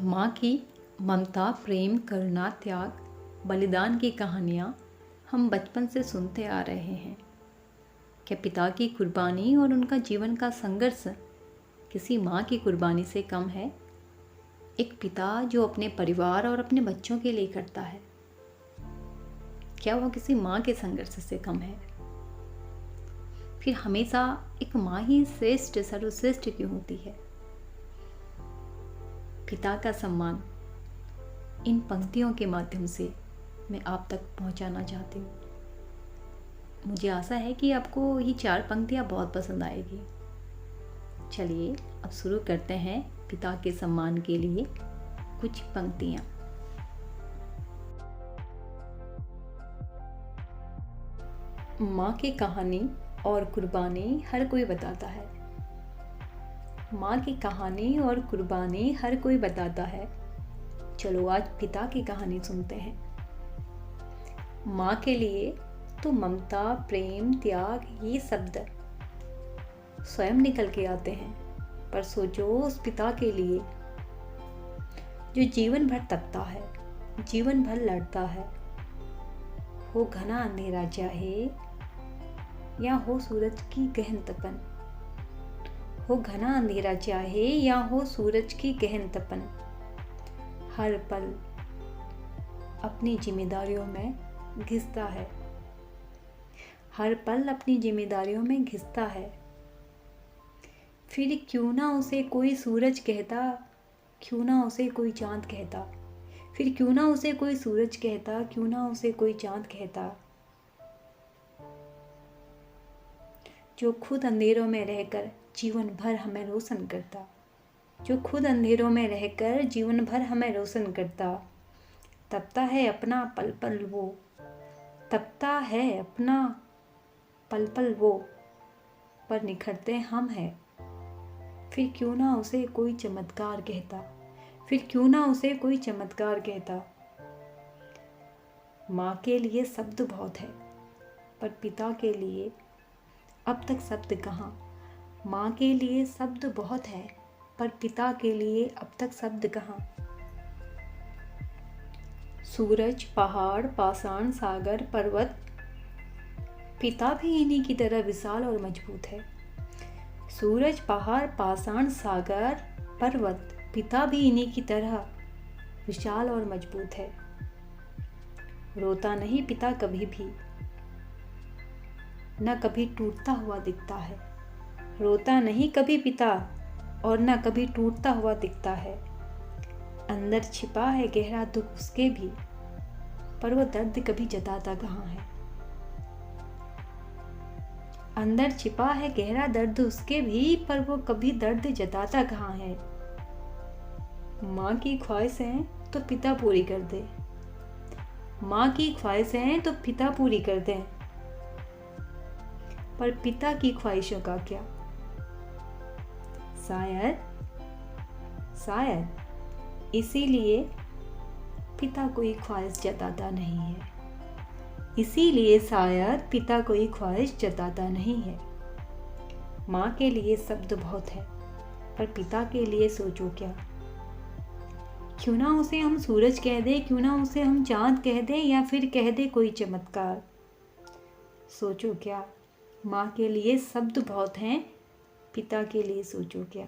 माँ की ममता, प्रेम, करुणा, त्याग, बलिदान की कहानियाँ हम बचपन से सुनते आ रहे हैं। क्या पिता की कुर्बानी और उनका जीवन का संघर्ष किसी माँ की कुर्बानी से कम है? एक पिता जो अपने परिवार और अपने बच्चों के लिए करता है, क्या वह किसी माँ के संघर्ष से कम है? फिर हमेशा एक माँ ही श्रेष्ठ, सर्वश्रेष्ठ क्यों होती है? पिता का सम्मान इन पंक्तियों के माध्यम से मैं आप तक पहुंचाना चाहती हूँ। मुझे आशा है कि आपको ये 4 पंक्तियाँ बहुत पसंद आएगी। चलिए अब शुरू करते हैं पिता के सम्मान के लिए कुछ पंक्तियाँ। माँ की कहानी और कुर्बानी हर कोई बताता है। माँ की कहानी और कुर्बानी हर कोई बताता है। चलो आज पिता की कहानी सुनते हैं। माँ के लिए तो ममता, प्रेम, त्याग ये शब्द स्वयं निकल के आते हैं, पर सोचो उस पिता के लिए जो जीवन भर तपता है, जीवन भर लड़ता है। हो घना अंधेरा चाहे या हो सूरज की गहन तपन, हो घना अंधेरा चाहे या हो सूरज की गहन तपन, हर पल अपनी जिम्मेदारियों में घिसता है, हर पल अपनी जिम्मेदारियों में घिसता है। फिर क्यों ना उसे कोई सूरज कहता, क्यों ना उसे कोई चांद कहता, फिर क्यों ना उसे कोई सूरज कहता, क्यों ना उसे कोई चांद कहता, जो खुद अंधेरों में रहकर जीवन भर हमें रोशन करता, जो खुद अंधेरों में रहकर जीवन भर हमें रोशन करता। तपता है अपना पल पल वो, तपता है अपना पल पल वो, पर निखरते हम हैं। फिर क्यों ना उसे कोई चमत्कार कहता, फिर क्यों ना उसे कोई चमत्कार कहता। माँ के लिए शब्द बहुत है, पर पिता के लिए अब तक शब्द कहाँ। माँ के लिए शब्द बहुत है, पर पिता के लिए अब तक शब्द कहाँ। सूरज, पहाड़, पाषाण, सागर, पर्वत, पिता भी इन्हीं की तरह विशाल और मजबूत है। सूरज, पहाड़, पाषाण, सागर, पर्वत, पिता भी इन्हीं की तरह विशाल और मजबूत है। रोता नहीं पिता कभी भी, न कभी टूटता हुआ दिखता है। रोता नहीं कभी पिता और न कभी टूटता हुआ दिखता है। अंदर छिपा है गहरा दुख उसके भी, पर वो दर्द कभी जताता कहाँ है। अंदर छिपा है गहरा दर्द उसके भी, पर वो कभी दर्द जताता कहाँ है। माँ की ख्वाहिशें तो पिता पूरी कर दे, माँ की ख्वाहिशें तो पिता पूरी कर दें, पर पिता की ख्वाहिशों का क्या। शायद इसीलिए पिता कोई ख्वाहिश जताता नहीं है, इसीलिए शायद पिता कोई ख्वाहिश जताता नहीं है। माँ के लिए शब्द बहुत है, पर पिता के लिए सोचो क्या। क्यों ना उसे हम सूरज कह दे, क्यों ना उसे हम चांद कह दे, या फिर कह दे कोई चमत्कार। सोचो क्या। माँ के लिए शब्द बहुत हैं, पिता के लिए सोचो क्या।